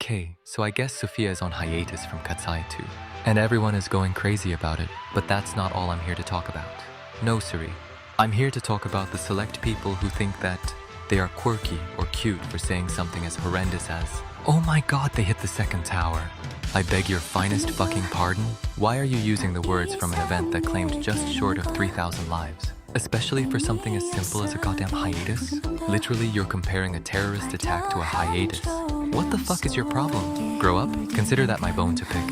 Okay, so I guess Sophia is on hiatus from Katsai too. And everyone is going crazy about it, but that's not all I'm here to talk about. No, Suri. I'm here to talk about the select people who think that they are quirky or cute for saying something as horrendous as, "Oh my god, they hit the second tower." I beg your finest fucking pardon? Why are you using the words from an event that claimed just short of 3,000 lives? Especially for something as simple as a goddamn hiatus? Literally, you're comparing a terrorist attack to a hiatus. What the fuck is your problem? Grow up? Consider that my bone to pick.